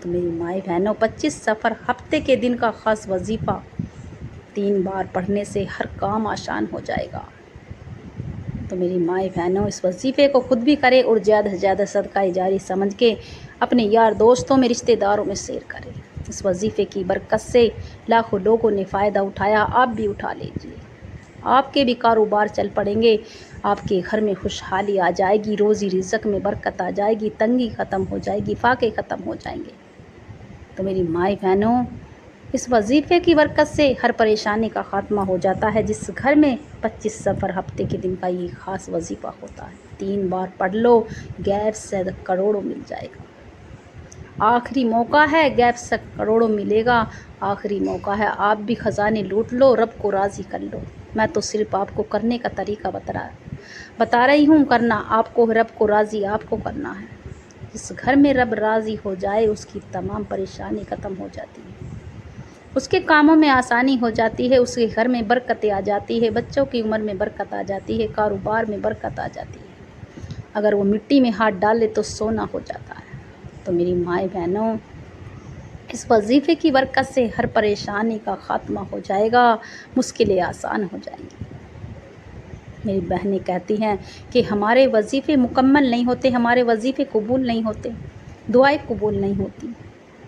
تو میری مائی بہنوں 25 سفر ہفتے کے دن کا خاص وظیفہ 3 بار پڑھنے سے ہر کام آسان ہو جائے گا۔ تو میری مائی بہنوں اس وظیفے کو خود بھی کرے اور زیادہ سے زیادہ صدقہ جاری سمجھ کے اپنے یار دوستوں میں رشتہ داروں میں شیئر کرے۔ اس وظیفے کی برکت سے لاکھوں لوگوں نے فائدہ اٹھایا، آپ بھی اٹھا لیجیے۔ آپ کے بھی کاروبار چل پڑیں گے، آپ کے گھر میں خوشحالی آ جائے گی، روزی رزق میں برکت آ جائے گی، تنگی ختم ہو جائے گی، فاقے ختم ہو جائیں گے۔ تو میری مائی بہنوں اس وظیفے کی برکت سے ہر پریشانی کا خاتمہ ہو جاتا ہے۔ جس گھر میں 25 سفر ہفتے کے دن کا یہ خاص وظیفہ ہوتا ہے، 3 بار پڑھ لو، غیب سے کروڑوں مل جائے گا۔ آخری موقع ہے، غیب سے کروڑوں ملے گا، آخری موقع ہے، آپ بھی خزانے لوٹ لو، رب کو راضی کر لو۔ میں تو صرف آپ کو کرنے کا طریقہ بتا رہی ہوں، کرنا آپ کو، رب کو راضی آپ کو کرنا ہے۔ جس گھر میں رب راضی ہو جائے اس کی تمام پریشانی ختم ہو جاتی ہے، اس کے کاموں میں آسانی ہو جاتی ہے، اس کے گھر میں برکتیں آ جاتی ہے، بچوں کی عمر میں برکت آ جاتی ہے، کاروبار میں برکت آ جاتی ہے۔ اگر وہ مٹی میں ہاتھ ڈالے تو سونا ہو جاتا ہے۔ تو میری مائی بہنوں اس وظیفے کی برکت سے ہر پریشانی کا خاتمہ ہو جائے گا، مشکلیں آسان ہو جائیں گی۔ میری بہنیں کہتی ہیں کہ ہمارے وظیفے مکمل نہیں ہوتے، ہمارے وظیفے قبول نہیں ہوتے، دعائیں قبول نہیں ہوتی۔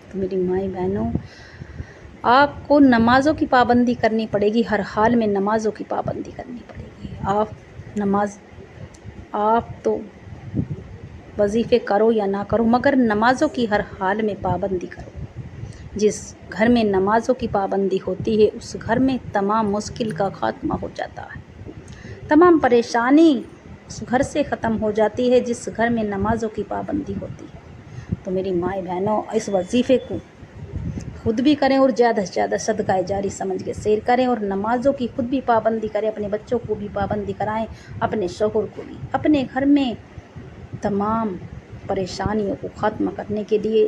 تو میری مائی بہنوں آپ کو نمازوں کی پابندی کرنی پڑے گی، ہر حال میں نمازوں کی پابندی کرنی پڑے گی۔ آپ تو وظیفے کرو یا نہ کرو، مگر نمازوں کی ہر حال میں پابندی کرو۔ جس گھر میں نمازوں کی پابندی ہوتی ہے اس گھر میں تمام مشکل کا خاتمہ ہو جاتا ہے، تمام پریشانی اس گھر سے ختم ہو جاتی ہے جس گھر میں نمازوں کی پابندی ہوتی ہے۔ تو میری مائی بہنوں اس وظیفے کو خود بھی کریں اور زیادہ سے زیادہ صدقہ جاری سمجھ کے شیئر کریں، اور نمازوں کی خود بھی پابندی کریں، اپنے بچوں کو بھی پابندی کرائیں، اپنے شوہر کو بھی۔ اپنے گھر میں تمام پریشانیوں کو ختم کرنے کے لیے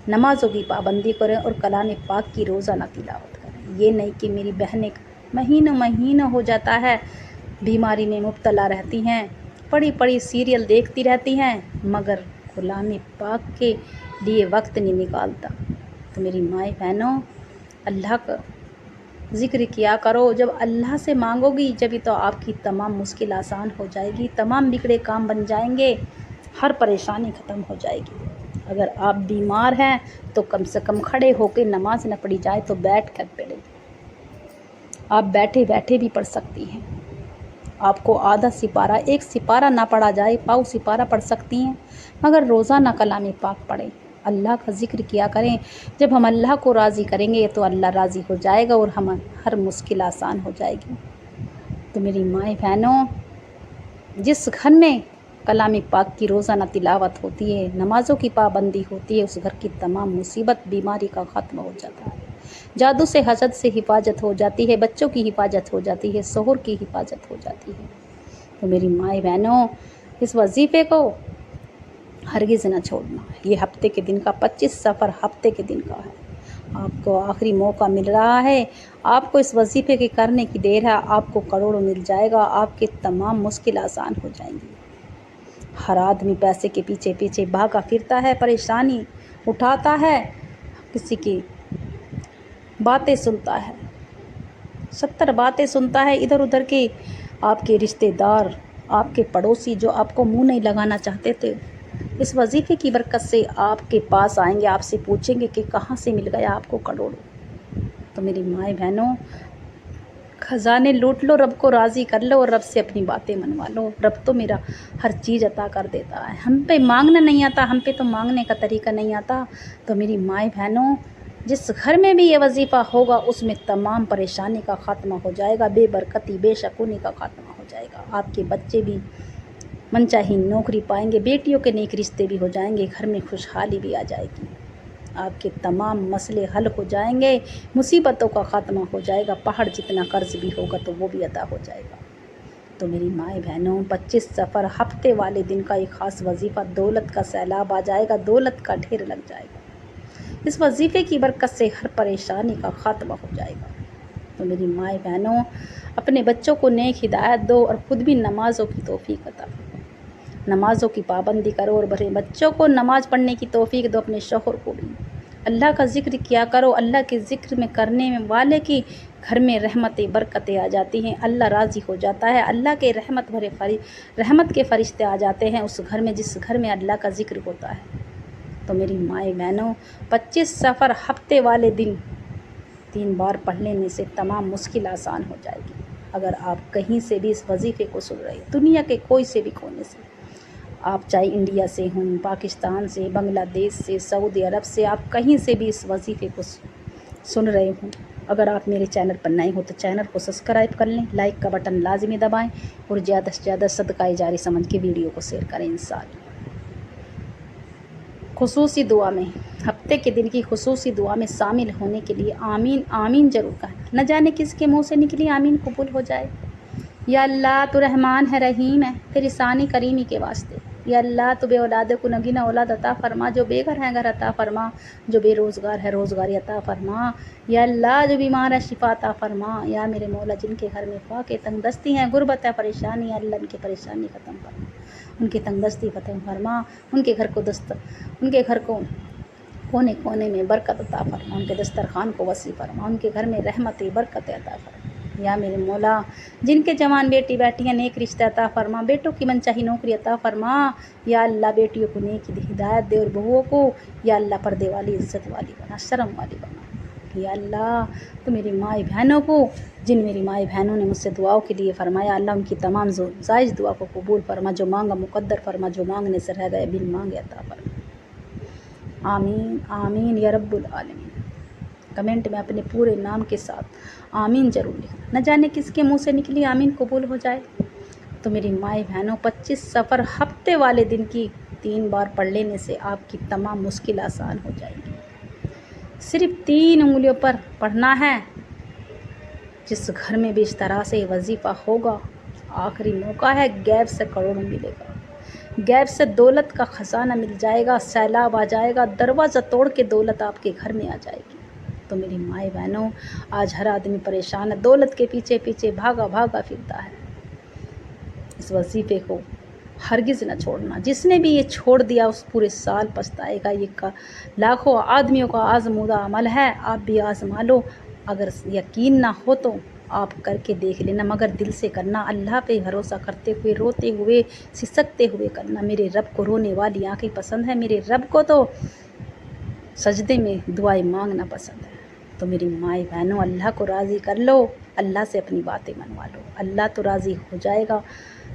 نمازوں کی پابندی کریں اور کلام پاک کی روزانہ تلاوت کریں۔ یہ نہیں کہ میری بہنیں مہینوں ہو جاتا ہے بیماری میں مبتلا رہتی ہیں، پڑی سیریل دیکھتی رہتی ہیں، مگر کلام پاک کے لیے وقت نہیں نکالتا۔ تو میری مائی بہنوں اللہ کا ذکر کیا کرو، جب اللہ سے مانگو گی جبھی تو آپ کی تمام مشکل آسان ہو جائے گی، تمام بگڑے کام بن جائیں گے، ہر پریشانی ختم ہو جائے گی۔ اگر آپ بیمار ہیں تو کم سے کم کھڑے ہو کے نماز نہ پڑھی جائے تو بیٹھ کر پڑھیں، آپ بیٹھے بیٹھے بھی پڑھ سکتی ہیں۔ آپ کو آدھا سپارہ، 1 سپارہ نہ پڑھا جائے، پاؤ سپارہ پڑھ سکتی ہیں، مگر روزانہ کلام پاک پڑھیں، اللہ کا ذکر کیا کریں۔ جب ہم اللہ کو راضی کریں گے تو اللہ راضی ہو جائے گا اور ہر مشکل آسان ہو جائے گی۔ تو میری مائی بہنوں جس گھر میں کلام پاک کی روزانہ تلاوت ہوتی ہے، نمازوں کی پابندی ہوتی ہے، اس گھر کی تمام مصیبت بیماری کا ختم ہو جاتا ہے، جادو سے حسد سے حفاظت ہو جاتی ہے، بچوں کی حفاظت ہو جاتی ہے، شوہر کی حفاظت ہو جاتی ہے۔ تو میری مائی بہنوں اس وظیفے کو ہرگز نہ چھوڑنا، یہ ہفتے کے دن کا 25 سفر ہفتے کے دن کا ہے، آپ کو آخری موقع مل رہا ہے، آپ کو اس وظیفے کے کرنے کی دیر ہے، آپ کو کروڑوں مل جائے گا، آپ کے تمام مشکل آسان ہو جائیں گی۔ ہر آدمی پیسے کے پیچھے بھاگا پھرتا ہے، پریشانی اٹھاتا ہے، کسی کی باتیں سنتا ہے، 70 باتیں سنتا ہے ادھر ادھر کے، آپ کے رشتہ دار، آپ کے پڑوسی جو آپ کو منہ نہیں لگانا چاہتے تھے، اس وظیفے کی برکت سے آپ کے پاس آئیں گے، آپ سے پوچھیں گے کہ کہاں سے مل گیا آپ کو کروڑوں۔ تو میری مائی بہنوں خزانے لوٹ لو، رب کو راضی کر لو اور رب سے اپنی باتیں منوا لو، رب تو میرا ہر چیز عطا کر دیتا ہے، ہم پہ مانگنا نہیں آتا، ہم پہ تو مانگنے کا طریقہ نہیں آتا۔ تو میری مائی بہنوں جس گھر میں بھی یہ وظیفہ ہوگا اس میں تمام پریشانی کا خاتمہ ہو جائے گا، بے برکتی بے سکونی کا خاتمہ ہو جائے گا، آپ کے بچے بھی من چاہی نوکری پائیں گے، بیٹیوں کے نیک رشتے بھی ہو جائیں گے، گھر میں خوشحالی بھی آ جائے گی، آپ کے تمام مسئلے حل ہو جائیں گے، مصیبتوں کا خاتمہ ہو جائے گا، پہاڑ جتنا قرض بھی ہوگا تو وہ بھی ادا ہو جائے گا۔ تو میری مائی بہنوں 25 سفر ہفتے والے دن کا ایک خاص وظیفہ، دولت کا سیلاب آ جائے گا، دولت کا ڈھیر لگ جائے گا، اس وظیفے کی برکت سے ہر پریشانی کا خاتمہ ہو جائے گا۔ تو میری مائی بہنوں اپنے بچوں کو نیک ہدایت دو اور خود بھی نمازوں کی توفیق عطا کرو، نمازوں کی پابندی کرو اور بڑے بچوں کو نماز پڑھنے کی توفیق دو، اپنے شوہر کو بھی، اللہ کا ذکر کیا کرو، اللہ کے ذکر میں کرنے میں والے کی گھر میں رحمتیں برکتیں آ جاتی ہیں، اللہ راضی ہو جاتا ہے، اللہ کے رحمت کے فرشتے آ جاتے ہیں اس گھر میں جس گھر میں اللہ کا ذکر ہوتا ہے۔ تو میری مائیں بہنوں، 25 سفر ہفتے والے دن 3 بار پڑھ لینے سے تمام مشکل آسان ہو جائے گی۔ اگر آپ کہیں سے بھی اس وظیفے کو سن رہے، دنیا کے کوئی سے بھی کونے سے، آپ چاہے انڈیا سے ہوں، پاکستان سے، بنگلہ دیش سے، سعودی عرب سے، آپ کہیں سے بھی اس وظیفے کو سن رہے ہوں، اگر آپ میرے چینل پر نئے ہو تو چینل کو سبسکرائب کر لیں، لائک کا بٹن لازمی دبائیں اور زیادہ سے زیادہ صدقہ جاری سمجھ کے ویڈیو کو شیئر کریں انشاءاللہ۔ خصوصی دعا میں، ہفتے کے دن کی خصوصی دعا میں شامل ہونے کے لیے آمین آمین ضرور کہنا، نہ جانے کس کے منہ سے نکلی آمین قبول ہو جائے۔ یا اللہ تو رحمان ہے رحیم ہے، تیری ثانی کریمی کے واسطے۔ یا اللہ تو بے اولاد کو نگینہ اولاد عطا فرما، جو بے گھر ہے گھر عطا فرما، جو بے روزگار ہے روزگاری عطا فرما۔ یا اللہ جو بیمار ہے شفا عطا فرما۔ یا میرے مولا جن کے گھر میں فاقے تنگ دستی ہیں، غربت ہے پریشانی ہے، اللہ ان کی پریشانی ختم فرما، ان کی تنگ دستی ختم فرما، ان کے گھر کو کونے کونے میں برکت عطا فرما، ان کے دسترخوان کو وسیع فرما، ان کے گھر میں رحمت برکت عطا فرما۔ یا میرے مولا جن کے جوان بیٹی بیٹیاں نیک رشتہ عطا فرما، بیٹوں کی منچاہی نوکری عطا فرما۔ یا اللہ بیٹیوں کو نیک ہدایت دے اور بہوؤں کو یا اللہ پردے والی عزت والی بنا، شرم والی بنا۔ یا اللہ تو میری مائیں بہنوں کو، جن میری مائیں بہنوں نے مجھ سے دعاؤں کے لیے فرمایا، اللہ ان کی تمام جائز دعا کو قبول فرما، جو مانگا مقدر فرما، جو مانگنے سے رہ گئے بن مانگے عطا فرما۔ آمین آمین یا رب العالمین۔ کمنٹ میں اپنے پورے نام کے ساتھ آمین ضرور لکھنا، نہ جانے کس کے منہ سے نکلی آمین قبول ہو جائے۔ تو میری مائیں بہنوں، 25 سفر ہفتے والے دن کی 3 بار پڑھ لینے سے آپ کی تمام مشکل آسان ہو جائے گی۔ صرف 3 انگلیوں پر پڑھنا ہے۔ جس گھر میں بھی اس طرح سے وظیفہ ہوگا، آخری موقع ہے، غیب سے کروڑوں ملے گا، غیب سے دولت کا خزانہ مل جائے گا، سیلاب آ جائے گا، دروازہ توڑ کے دولت آپ کے گھر میں آ جائے گی۔ تو میری مائیں بہنوں، آج ہر آدمی پریشان ہے، دولت کے پیچھے پیچھے بھاگا پھرتا ہے۔ اس وظیفے کو ہرگز نہ چھوڑنا، جس نے بھی یہ چھوڑ دیا اس پورے سال پچھتائے گا۔ یہ لاکھوں آدمیوں کا آزمودہ عمل ہے، آپ بھی آزما لو۔ اگر یقین نہ ہو تو آپ کر کے دیکھ لینا، مگر دل سے کرنا، اللہ پہ بھروسہ کرتے ہوئے، روتے ہوئے، سسکتے ہوئے کرنا۔ میرے رب کو رونے والی آنکھیں پسند ہے، میرے رب کو تو سجدے میں دعائیں مانگنا پسند ہے۔ تو میری مائیں بہنوں، اللہ کو راضی کر لو، اللہ سے اپنی باتیں منوا لو، اللہ تو راضی ہو جائے گا،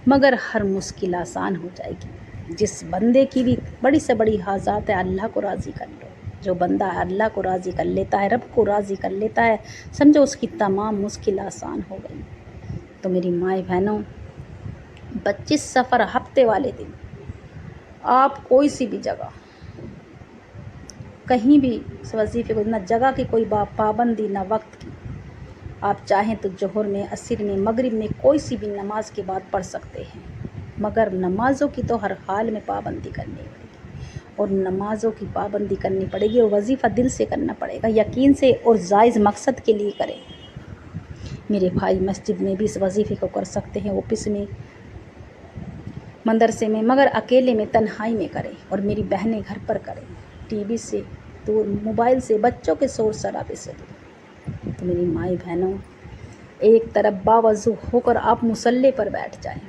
مگر ہر مشکل آسان ہو جائے گی۔ جس بندے کی بھی بڑی سے بڑی حاجات ہے، اللہ کو راضی کر لو۔ جو بندہ اللہ کو راضی کر لیتا ہے، رب کو راضی کر لیتا ہے، سمجھو اس کی تمام مشکل آسان ہو گئی۔ تو میری مائیں بہنوں، 25 سفر ہفتے والے دن آپ کوئی سی بھی جگہ، کہیں بھی اس وظیفے کو، نہ جگہ کی کوئی پابندی نہ وقت کی، آپ چاہیں تو ظہر میں، عصر میں، مغرب میں، کوئی سی بھی نماز کے بعد پڑھ سکتے ہیں، مگر نمازوں کی تو ہر حال میں پابندی کرنی پڑے گی، اور نمازوں کی پابندی کرنی پڑے گی، اور وظیفہ دل سے کرنا پڑے گا، یقین سے اور جائز مقصد کے لیے کریں۔ میرے بھائی مسجد میں بھی اس وظیفے کو کر سکتے ہیں، آفس میں، مدرسے میں، مگر اکیلے میں، تنہائی میں کریں، اور میری بہنیں گھر پر کریں، ٹی وی سے دور، موبائل سے، بچوں کے شور شرابے سے دور۔ تو میری مائیں بہنوں، ایک طرف باوضو ہو کر آپ مصلی پر بیٹھ جائیں،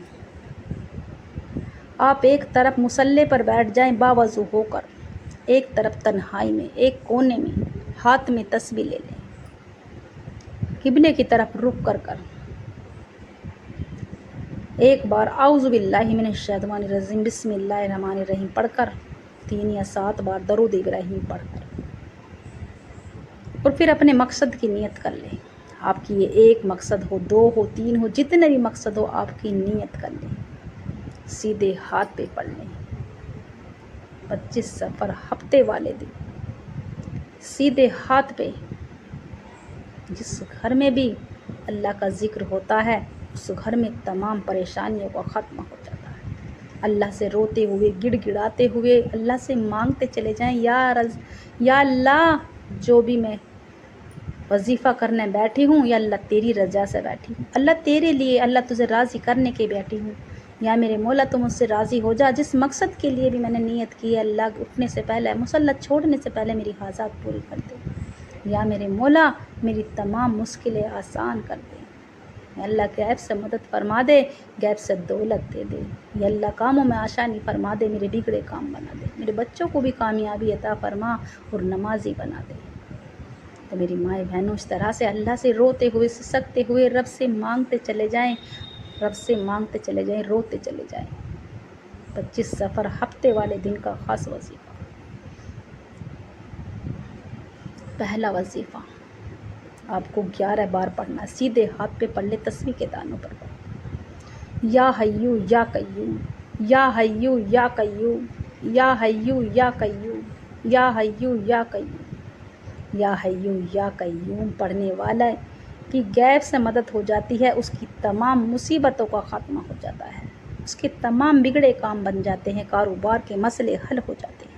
آپ ایک طرف مصلی پر بیٹھ جائیں باوضو ہو کر، ایک طرف تنہائی میں، ایک کونے میں ہاتھ میں تسبیح لے لیں، قبلے کی طرف رخ کر ایک بار اعوذ باللہ من الشیطان الرجیم بسم اللہ الرحمن الرحیم پڑھ کر 3 یا 7 بار درود ابراہیم پڑھ کر، اور پھر اپنے مقصد کی نیت کر لیں۔ آپ کی یہ 1 مقصد ہو، 2 ہو، 3 ہو، جتنے بھی مقصد ہو، آپ کی نیت کر لیں، سیدھے ہاتھ پہ پڑھ لیں۔ 25 سفر ہفتے والے دن سیدھے ہاتھ پہ، جس گھر میں بھی اللہ کا ذکر ہوتا ہے، اس گھر میں تمام پریشانیوں کا ختم ہو جاتا ہے۔ اللہ سے روتے ہوئے، گڑ گڑاتے ہوئے، اللہ سے مانگتے چلے جائیں، یا اللہ جو بھی میں وظیفہ کرنے بیٹھی ہوں، یا اللہ تیری رضا سے بیٹھی ہوں، اللہ تیرے لیے، اللہ تجھے راضی کرنے کے بیٹھی ہوں، یا میرے مولا تو مجھ سے راضی ہو جا، جس مقصد کے لیے بھی میں نے نیت کی ہے اللہ اٹھنے سے پہلے، مسلط چھوڑنے سے پہلے میری حاجات پوری کر دے۔ یا میرے مولا میری تمام مشکلیں آسان کر دے۔ یا اللہ غیب سے مدد فرما دے، غیب سے دولت دے دے۔ یا اللہ کاموں میں آسانی فرما دے، میرے بگڑے کام بنا دے، میرے بچوں کو بھی کامیابی عطا فرما اور نمازی بنا دے۔ تو میری مائیں بہنوں اس طرح سے اللہ سے روتے ہوئے سسکتے ہوئے رب سے مانگتے چلے جائیں، رب سے مانگتے چلے جائیں، روتے چلے جائیں۔ 25 سفر ہفتے والے دن کا خاص وظیفہ۔ پہلا وظیفہ آپ کو 11 بار پڑھنا ہے، سیدھے ہاتھ پہ پڑھ لے، تسبیح کے دانوں پر پڑھ۔ یا حیو یا قیوم، یا حیو یا قیوم، یا حیو یا قیوم، یا حیو یا قیوم، یا حیو یا قیوم پڑھنے والا کی غیب سے مدد ہو جاتی ہے، اس کی تمام مصیبتوں کا خاتمہ ہو جاتا ہے، اس کے تمام بگڑے کام بن جاتے ہیں، کاروبار کے مسئلے حل ہو جاتے ہیں۔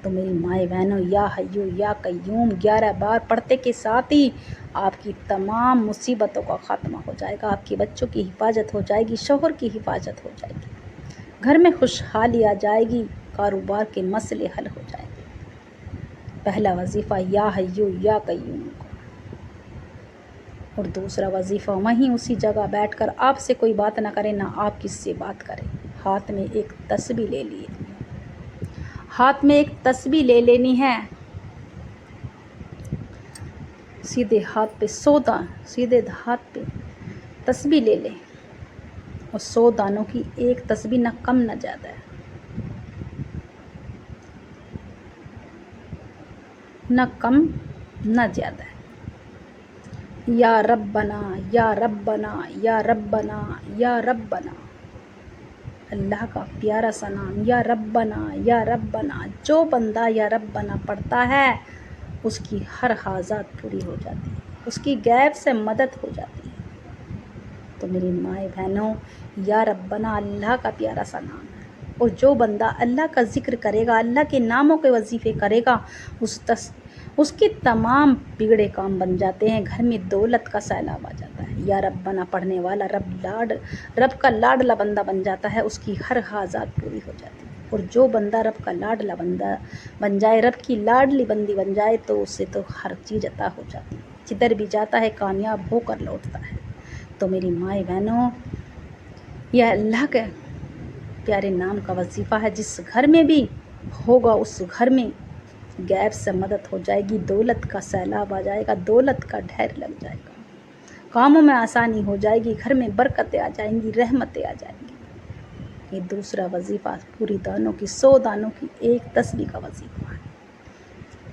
تو میری مائیں بہنوں یا حیو یا قیوم 11 بار پڑھتے کے ساتھ ہی آپ کی تمام مصیبتوں کا خاتمہ ہو جائے گا، آپ کے بچوں کی حفاظت ہو جائے گی، شوہر کی حفاظت ہو جائے گی، گھر میں خوشحالی آ جائے گی، کاروبار کے مسئلے حل ہو جائیں گے۔ پہلا وظیفہ یا حیو یا قیوم کا۔ اور دوسرا وظیفہ وہیں اسی جگہ بیٹھ کر آپ سے کوئی بات نہ کرے، نہ آپ کس سے بات کریں، ہاتھ میں ایک تسبیح لے لیے، ہاتھ میں ایک تسبیح لے لینی ہے، سیدھے ہاتھ پہ سیدھے ہاتھ پہ تسبیح لے لیں، اور 100 دانوں کی ایک تسبیح، نہ کم نہ زیادہ ہے، نہ کم نہ زیادہ ہے۔ یا ربنا یا ربنا یا ربنا یا ربنا، اللہ کا پیارا سا نام یا ربنا یا ربنا۔ جو بندہ یا ربنا پڑھتا ہے اس کی ہر حاجات پوری ہو جاتی ہے، اس کی غیب سے مدد ہو جاتی ہے۔ تو میری مائیں بہنوں یا ربنا اللہ کا پیارا سا نام ہے، اور جو بندہ اللہ کا ذکر کرے گا، اللہ کے ناموں کے وظیفے کرے گا، اس کے تمام بگڑے کام بن جاتے ہیں، گھر میں دولت کا سیلاب آ جاتا ہے۔ یا ربنا پڑھنے والا رب کا لاڈلا بندہ بن جاتا ہے، اس کی ہر حاجات پوری ہو جاتی ہے۔ اور جو بندہ رب کا لاڈلا بندہ بن جائے، رب کی لاڈلی بندی بن جائے، تو اسے تو ہر چیز عطا ہو جاتی ہے، جدھر بھی جاتا ہے کامیاب ہو کر لوٹتا ہے۔ تو میری مائیں بہنوں یہ اللہ کے پیارے نام کا وظیفہ ہے، جس گھر میں بھی ہوگا اس گھر میں غیب سے مدد ہو جائے گی، دولت کا سیلاب آ جائے گا، دولت کا ڈھیر لگ جائے گا، کاموں میں آسانی ہو جائے گی، گھر میں برکتیں آ جائیں گی، رحمتیں آ جائیں گی۔ یہ دوسرا وظیفہ پوری دانوں کی 100 دانوں کی ایک تسبیح کا وظیفہ ہے۔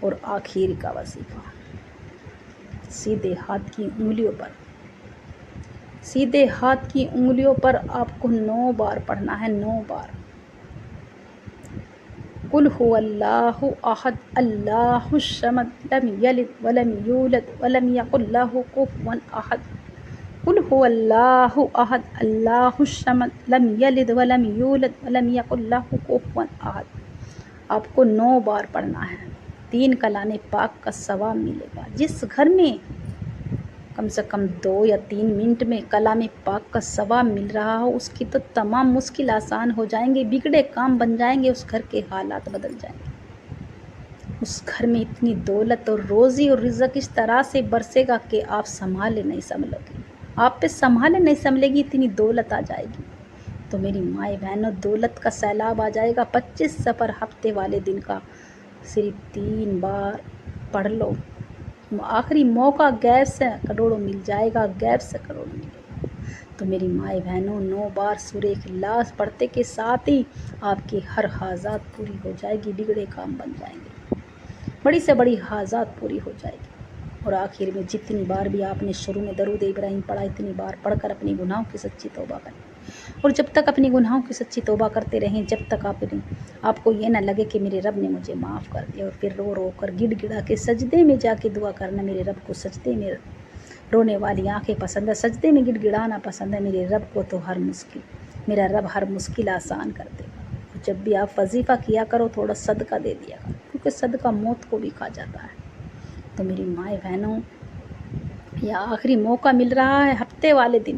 اور آخری کا وظیفہ سیدھے ہاتھ کی انگلیوں پر، سیدھے ہاتھ کی انگلیوں پر آپ کو 9 بار پڑھنا ہے، 9 بار۔ قل هو اللہ احد اللہ الصمد لم یلد ولم یولد ولم یکن لہ کفوا احد۔ قل هو اللہ احد اللہ الصمد لم یلد ولم یولد ولم یکن لہ کفوا احد۔ آپ کو 9 بار پڑھنا ہے، 3 کلام پاک کا ثواب ملے گا۔ جس گھر میں کم سے کم 2 یا 3 منٹ میں کلام پاک کا ثواب مل رہا ہو، اس کی تو تمام مشکل آسان ہو جائیں گے، بگڑے کام بن جائیں گے، اس گھر کے حالات بدل جائیں گے، اس گھر میں اتنی دولت اور روزی اور رزق اس طرح سے برسے گا کہ آپ سنبھالے نہیں سنبھلو گے، آپ پہ سنبھالے نہیں سنبھلے گی، اتنی دولت آ جائے گی۔ تو میری مائیں بہنوں دولت کا سیلاب آ جائے گا۔ 25 سفر ہفتے والے دن کا صرف 3 بار پڑھ لو، آخری موقع غیب سے کروڑوں مل جائے گا، غیب سے کروڑوں ملے گا۔ تو میری مائیں بہنوں 9 بار سورہ اخلاص پڑھتے کے ساتھ ہی آپ کی ہر حاجات پوری ہو جائے گی، بگڑے کام بن جائیں گے، بڑی سے بڑی حاجات پوری ہو جائے گی۔ اور آخر میں جتنی بار بھی آپ نے شروع میں درود ابراہیم پڑھا، اتنی بار پڑھ کر اپنی گناہوں کی سچی توبہ کریں، اور جب تک اپنی گناہوں کی سچی توبہ کرتے رہیں، جب تک آپ کو یہ نہ لگے کہ میرے رب نے مجھے معاف کر دیا، اور پھر رو رو کر گڑ گڑا کے سجدے میں جا کے دعا کرنا، میرے رب کو سجدے میں رونے والی آنکھیں پسند ہے، سجدے میں گڑ گڑانا پسند ہے، میرے رب کو تو میرا رب ہر مشکل آسان کر دے گا۔ جب بھی آپ وظیفہ کیا کرو تھوڑا صدقہ دے دیا کرو، کیونکہ صدقہ موت کو بھی کھا جاتا ہے۔ تو میری مائیں بہنوں یہ آخری موقع مل رہا ہے ہفتے والے دن،